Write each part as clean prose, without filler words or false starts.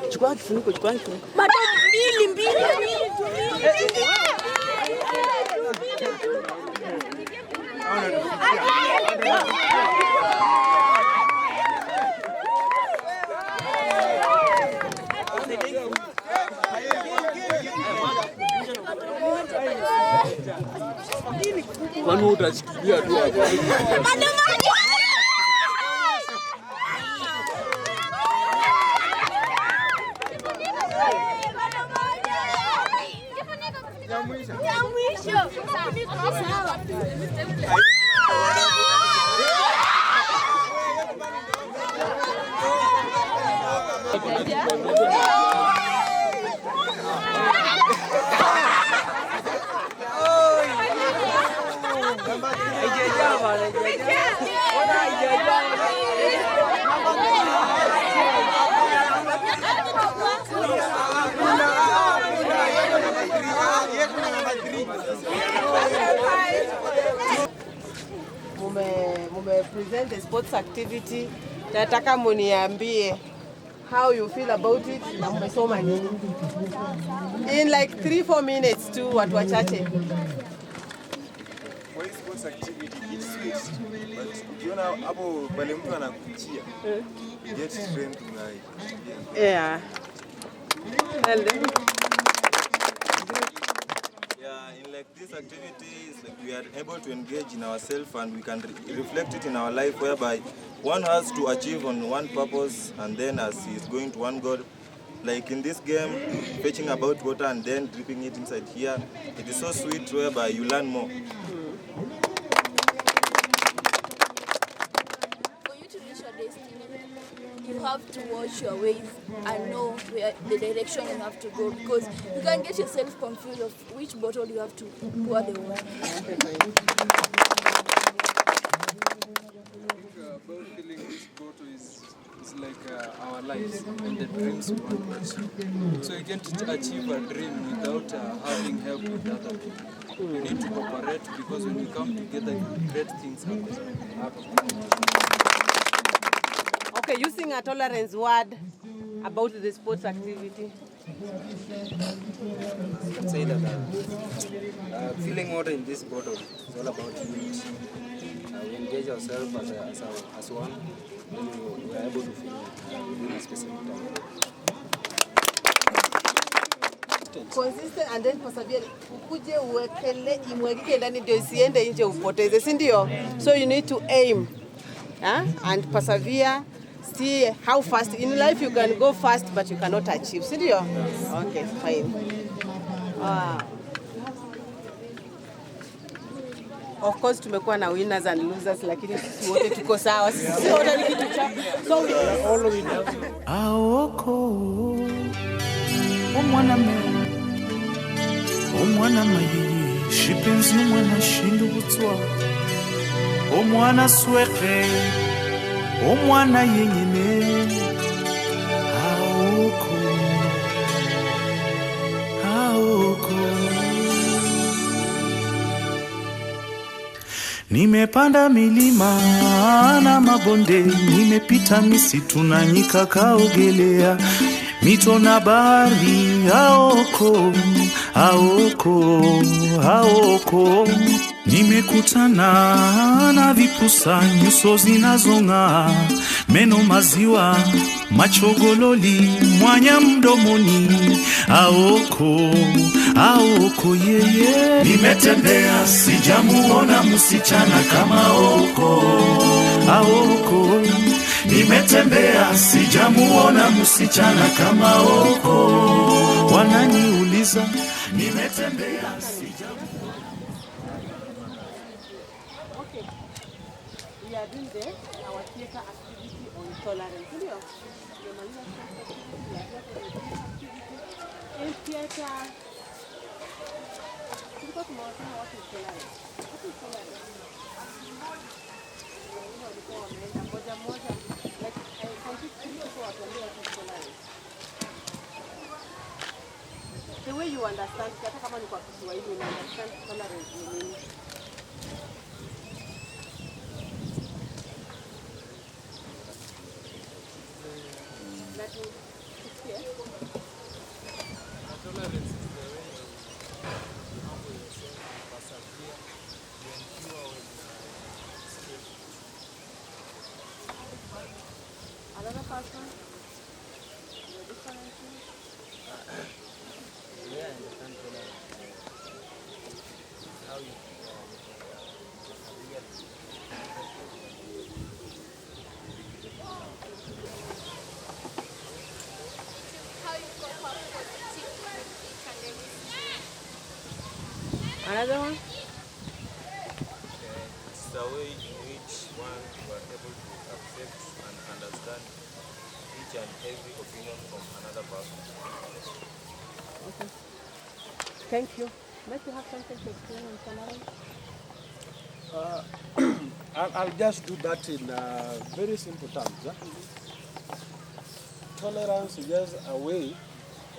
Chukua kifuniko, chukua kifuniko. Bado mbili. Kwani utachikia tu hapo? Ya mwisho. Mume present the sports activity. Nataka muniambie how you feel about it na mmesoma nini. In like 3-4 minutes tu, watu wachache. Kwa hii sports activity it's sweet. But ukiona hapo pale mtu anakuchia. Get strength na. Yeah. Yeah, in like these activities, like we are able to engage in ourselves and we can reflect it in our life, whereby one has to achieve on one purpose and then as he is going to one goal. Like in this game, fetching about water and then dripping it inside here, it is so sweet whereby you learn more. For you to reach your destiny, you have to watch your ways and know where the direction you have to go, because you can get yourself confused of which bottle you have to pour the water. About filling this bottle is like our lives and the dreams we want to achieve. So you can't achieve a dream without having help with other people. You need to cooperate, because when you come together, great things happen. Okay, using a tolerance word about the sports activity. I can say that filling water in this bottle is all about unity. We engage ourselves as one, then we are able to fill within a specific time. Consistent and then persevere. Ukuje uwekele imwagike ndani ndio isiende nje upoteze, si ndio? So you need to aim and persevere. See how fast in life you can go fast but you cannot achieve, si ndio? Okay, fine. Of course tumekuwa na winners and losers, lakini sisi wote tuko sawa. Sisi wote ni kitu cha. So we all winners. Aoko omwana mayi shipenzi umwana shindu butwa omwana sweke omwana yenyene aoko Nimepanda milima na mabonde, nimepita misitu na nyika kaogelea, mito na bahari, aoko, aoko, aoko. Nimekutana na vipusa, nyuso zinazong'aa, meno maziwa, machogololi, mwanya mdomoni, aoko, aoko yeye. Nimetembea sijamuona msichana kama aoko, aoko. Nimetembea sijamuona msichana kama aoko. Wananiuliza nimetembea sijamuona. Okay. We are doing our theater activity on tolerance. Ndio? In theater, tulikuwa tunawasema what is tolerance. What is tolerance? Walikuwa wameenda moja moja. Like, people watuambia what is tolerance. The way you understand, hata kama ni kwa Kiswahili, you understand tolerance ni nini? Another person? Yeah, I understand tolerance. How you Another one? It's the way in which one you are able to accept and understand each and every opinion from another person. Okay. Thank you. Let you have something to explain on tolerance? I'll just do that in very simple terms. Huh? Tolerance is just a way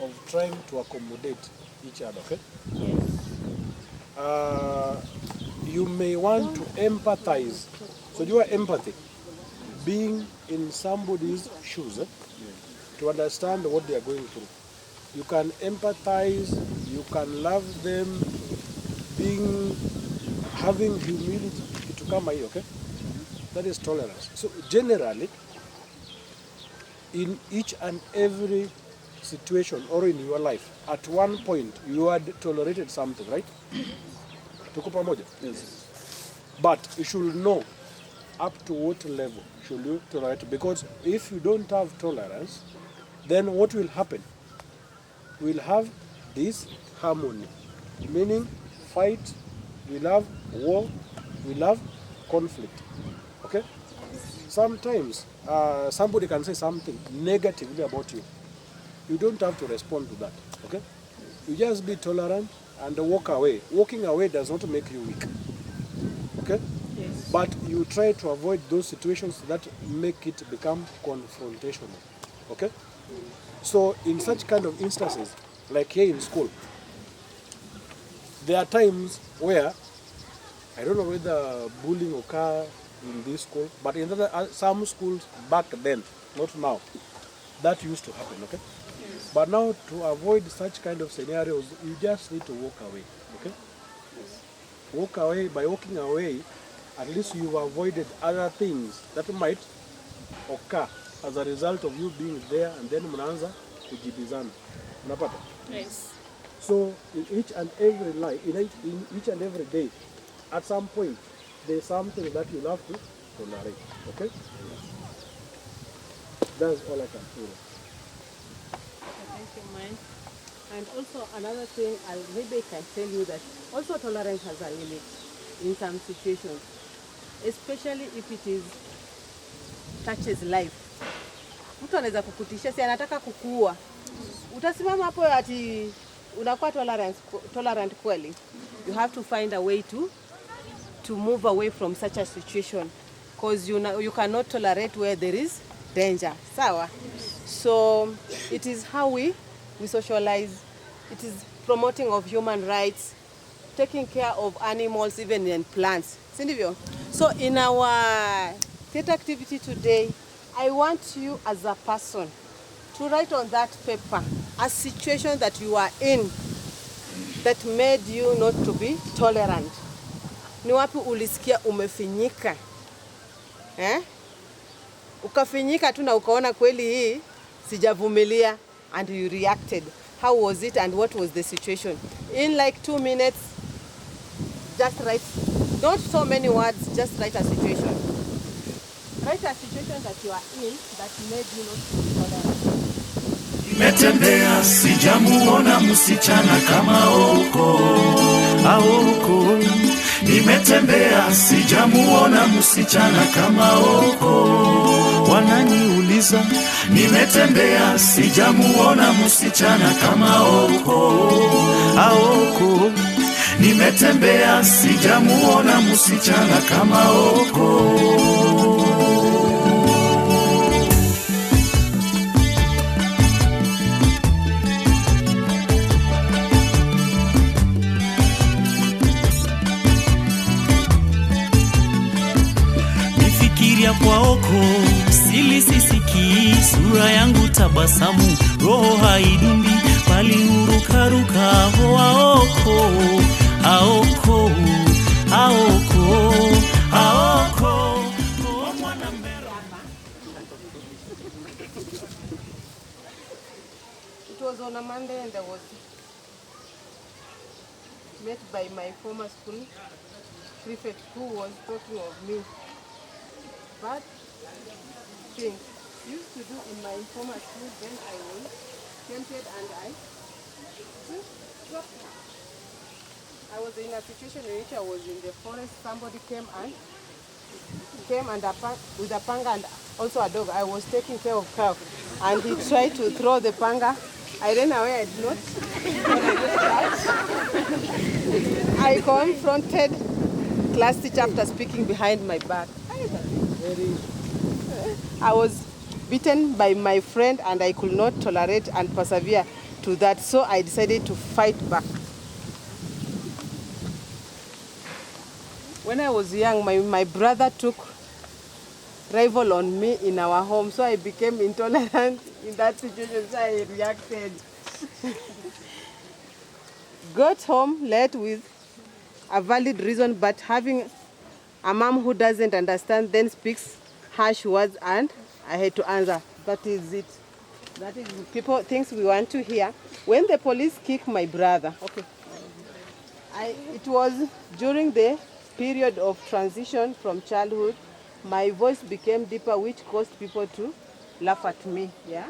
of trying to accommodate each other, okay? Yes. You may want to empathize. So you are empathy, being in somebody's shoes, to understand what they are going through. You can empathize, you can love them, having humility to come here, okay? That is tolerance. So generally, in each and every situation or in your life, at one point you had tolerated something, right? Tuko pamoja? Yes. But you should know up to what level should you tolerate, because if you don't have tolerance, then what will happen? We'll have this harmony, meaning fight, we'll have war, we'll have conflict. Okay? Sometimes somebody can say something negatively about you. You don't have to respond to that. Okay? You just be tolerant and walk away. Walking away does not make you weak. Okay? Yes. But you try to avoid those situations that make it become confrontational. Okay? So in such kind of instances, like here in school, there are times where, I don't know whether bullying occur in this school, but in some schools back then, not now, that used to happen, okay? Yes. But now to avoid such kind of scenarios, you just need to walk away, okay? Yes. Walk away. By walking away, at least you've avoided other things that might occur as a result of you being there, and then mnaanza kujibizana. Unapata? Yes. So in each and every life, in each and every day, at some point, there's something that you have to tolerate. Okay? That's all I can say. Okay, thank you, man. And also another thing, maybe I can tell you that also tolerance has a limit in some situations, especially if it touches life. Mtu anaweza kukutishia, si anataka kukuua. Utasimama hapo ati unakuwa tolerant kweli? You have to find a way to move away from such a situation, because you cannot tolerate where there is danger. Sawa? So it is how we socialize. It is promoting of human rights. taking care of animals, even in plants. Sindivyo? So in our theatre activity today, I want you as a person to write on that paper a situation that you are in that made you not to be tolerant. Ni wapi ulisikia umefinyika? Ukafinyika tu na ukaona kweli hii sijavumilia, and you reacted. How was it and what was the situation? In like 2 minutes, just write, not so many words, just write a situation. Write a situation that you are in that made you not to be tolerant. Nimetembea sijamuona msichana kama Oko, Aoko. Nimetembea sijamuona msichana kama Oko. Wananiuliza, nimetembea sijamuona msichana kama Oko, Aoko. Nimetembea sijamuona msichana kama Oko. Kwa Oko sili sisiki, sura yangu tabasamu, roho haidundi bali urukaruka. Hoa Oko, Aoko, Aoko, Aoko. It was on a Monday and I was met by my former school prefect who was talking of me. Bad things used to do in my former school. Then I was tempted and I dropped. I was in a situation in which I was in the forest. Somebody came and with a panga and also a dog. I was taking care of cow, and he tried to throw the panga. I ran away. I did not. I confronted class teacher after speaking behind my back. I was beaten by my friend and I could not tolerate and persevere to that, so I decided to fight back. When I was young, my brother took rival on me in our home, so I became intolerant in that situation, so I reacted. Got home late with a valid reason, but having a mom who doesn't understand then speaks harsh words and I had to answer. That is it. That is things we want to hear. When the police kicked my brother, okay, it was during the period of transition from childhood. My voice became deeper, which caused people to laugh at me. Yeah.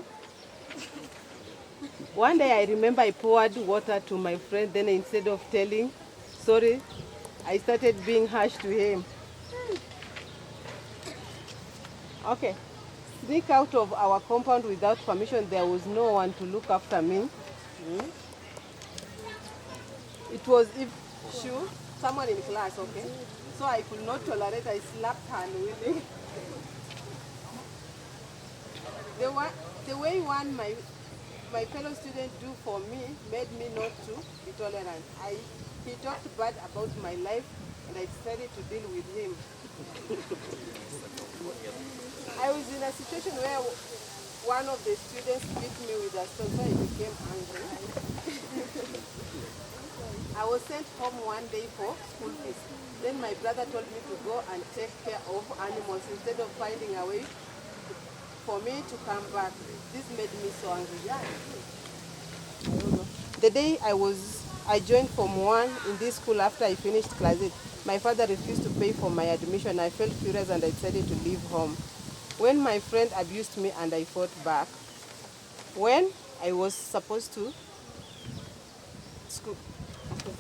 One day I remember I poured water to my friend, then instead of telling sorry, I started being harsh to him. Okay, sneak out of our compound without permission. There was no one to look after me. It was someone in class, okay? So I could not tolerate, I slapped her unwilling. The way my fellow student do for me made me not to be tolerant. He talked bad about my life and I decided to deal with him. I was in a situation where one of the students beat me with a stone, so I became angry. I was sent home one day for school fees. Then my brother told me to go and take care of animals instead of finding a way for me to come back. This made me so angry. Yeah. I don't know. The day I joined Form 1 in this school after I finished class 8, my father refused to pay for my admission. I felt furious and I decided to leave home. When my friend abused me and I fought back, when I was supposed to school, okay.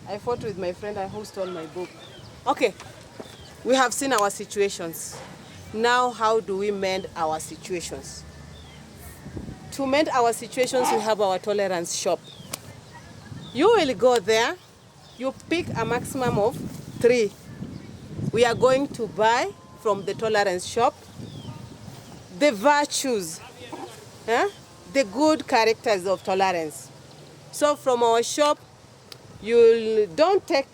I fought with my friend who stole my book. Okay, we have seen our situations. Now, how do we mend our situations? To mend our situations, we have our tolerance shop. You will go there, you pick a maximum of 3. We are going to buy from the tolerance shop the virtues, the good characters of tolerance. So from our shop, You don't take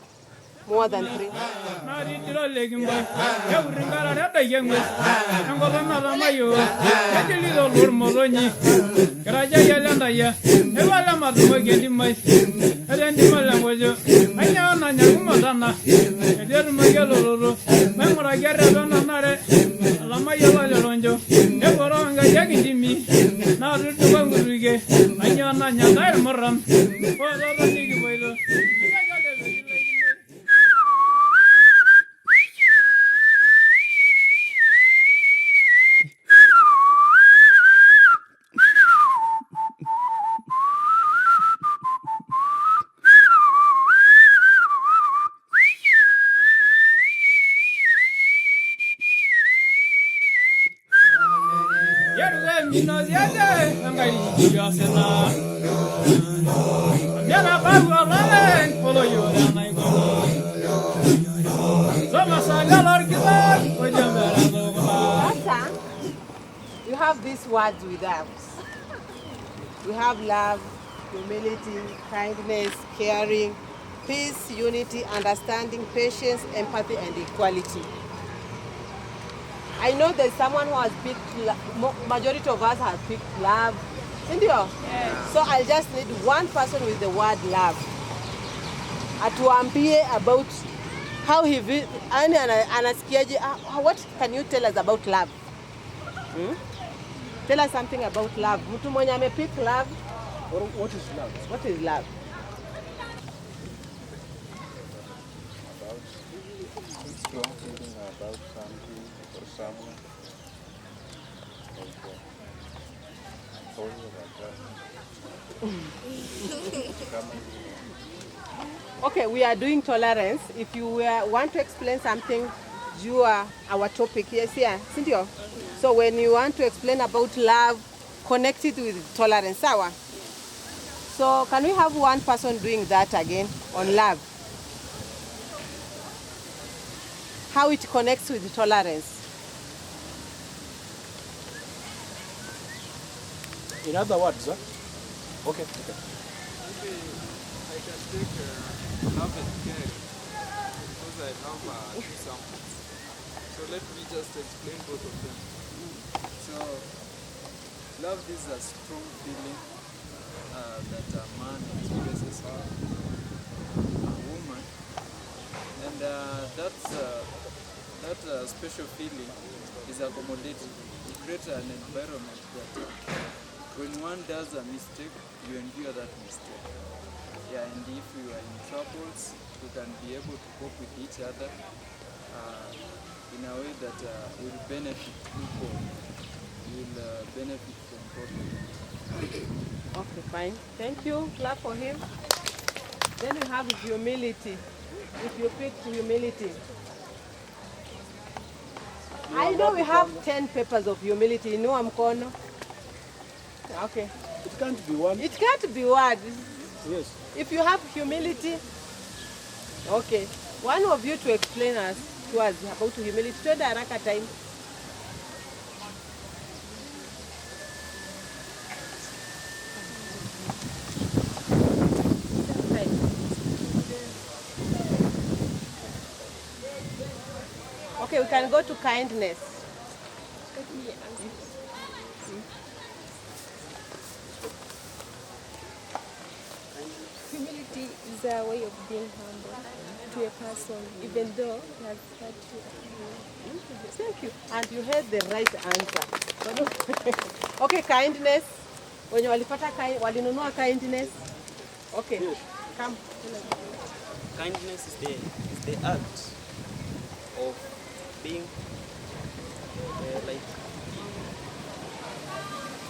more than 3. You have these words with us. We have love, humility, kindness, caring, peace, unity, understanding, patience, empathy, and equality. I know there's someone who has picked, majority of us have picked love. Indio? Yes. So I'll just need one person with the word love. Atuambie about how he anasikiaje. What can you tell us about love? Tell us something about love. Mtu mwenye amepick love. What is love? What is love? About strong feeling about something or someone. Okay, we are doing tolerance. If you want to explain something, you are our topic. Yes, yeah, Cynthia. So when you want to explain about love, connect it with tolerance. Sawa? So can we have one person doing that again on love? How it connects with tolerance. In other words, huh? Okay. Maybe I can take love and care because I have two samples. So let me just explain both of them. So love is a strong feeling that a man expresses for a woman, and that special feeling is accommodated. You create an environment that when one does a mistake, you endure that mistake. Yeah, and if you are in troubles, you can be able to cope with each other in a way that will benefit you both. You will benefit from both. Okay, fine. Thank you. Clap for him. Then we have humility. If you pick humility. I know we have 10 papers of humility. No, I'm corner. Okay. It can't be one. It can't be one. Yes. If you have humility, okay. One of you to explain to us about humility. Twende haraka time. Okay, we can go to kindness. Let me answer. Humility is a way of being humble to a person, even though he has hurt you. Thank you. And you had the right answer. Okay, kindness. When walipata walinunua kindness. Okay, come. Kindness is the act of being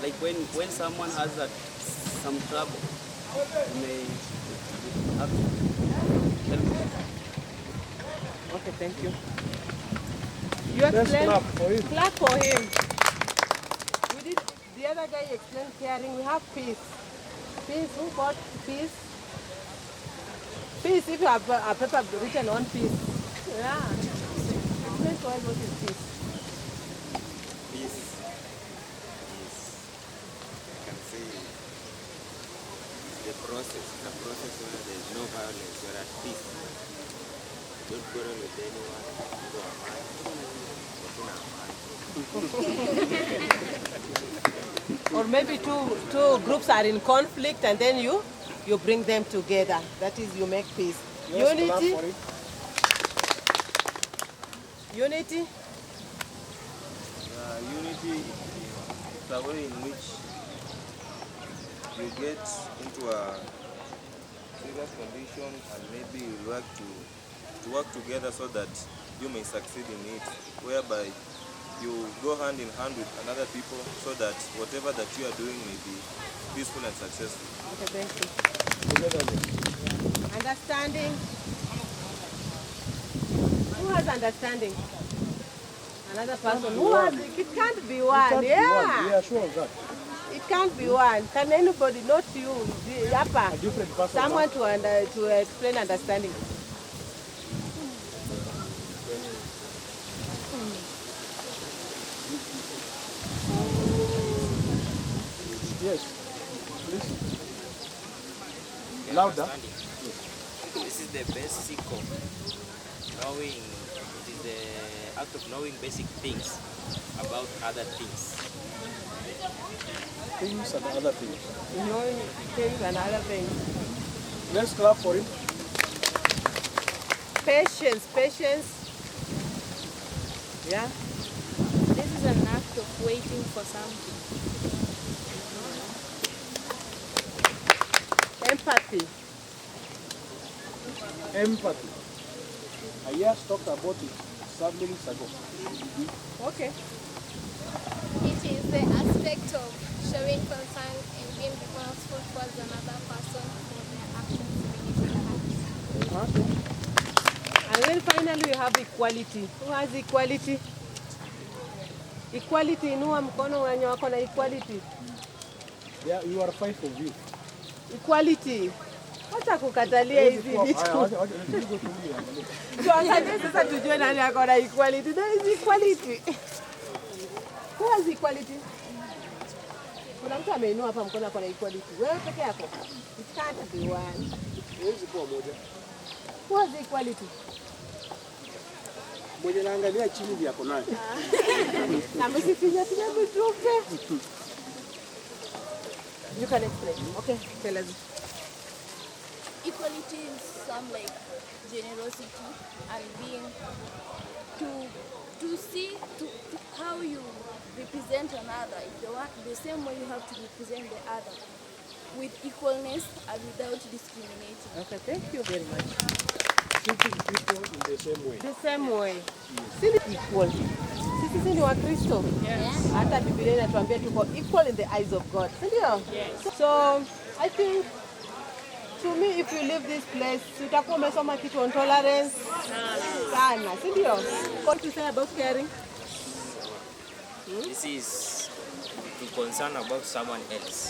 like when someone has some trouble, you may have to help them. Okay, thank you. You explain. Clap for him. Clap for him. We did. The other guy explained caring. We have peace. Peace. Who got peace? Peace. If you have a paper written on peace. Yeah. Explain to us what is peace. Peace is, I can say, the process. It's a process where there is no violence. You're at peace. Don't quarrel with anyone. Go Or maybe two groups are in conflict and then you bring them together. That is, you make peace. Yes, Unity. clap for it. Unity. Unity is a way in which you get into a serious condition and maybe you work to work together so that you may succeed in it, whereby you go hand in hand with other people so that whatever that you are doing may be peaceful and successful. Okay, thank you. Understanding. Who has understanding? Another person. Who has it? It can't be one. Can't be one. We are sure of that. It can't be one. Can anybody, not you, A different person. someone to explain understanding? Yes. Please. Louder. This is the basic of knowing. It is the act of knowing basic things about other things. Things and other things. Knowing things and other things. Let's clap for him. Patience, patience. Yeah. This is an act of waiting for something. Empathy. Empathy. I just talked about it some minutes ago. Okay. It is the aspect of showing concern and being responsible towards another person for their actions beneath their acts. Okay. And then finally we have equality. Who has equality? Equality, inua mkono wenye wako na equality. Yeah, you are 5 of you. Equality. Wacha kukatalia hizi vitu. Tuangalie sasa tujue nani ako na equality. There is equality. Who has equality? Kuna mtu ameinua hapa mkono ako na equality. Wewe peke yako. It can't be one. Huwezi kuwa moja. Who has equality? Mwenye naangalia chini ndiye ako nayo. Na msifinya finya mitupe. You can explain. Okay, tell us. Equality is some like generosity and being to see to how you represent another. The same way you have to represent the other with equalness and without discriminating. Okay, thank you very much. Treating people in the same way. The same way. Sisi equal. Sisi ni Wakristo. Yes. Hata Biblia inatuambia tuko equal in the eyes of God. Ndio? Yes. So, I think to me if you leave this place, utakuwa umesoma kitu on tolerance. Sana, si ndio? What to say about caring? This is to concern about someone else.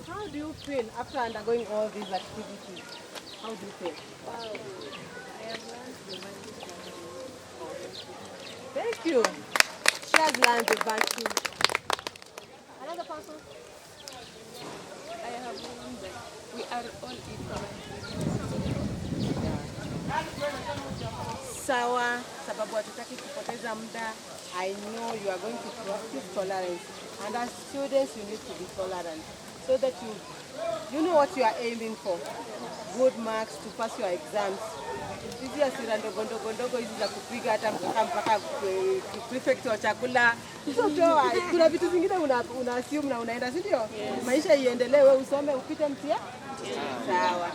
How do you feel after undergoing all these activities? How do you feel? Wow. I have learned the value. Thank you. She has learned the virtue. Another person? I have learned that we are all equal. Sawa, sababu hatutaki kupoteza muda. I know you are going to practice tolerance. And as students, you need to be tolerant so that you know what you are aiming for. Good marks to pass your exams. Hizi asira ndogo ndogo hizi za kupiga hata mpaka prefect wa chakula. Toa, kuna vitu vingine una assume na unaenda, si ndio? Maisha iendelee, wewe usome upite mtihani. Sawa.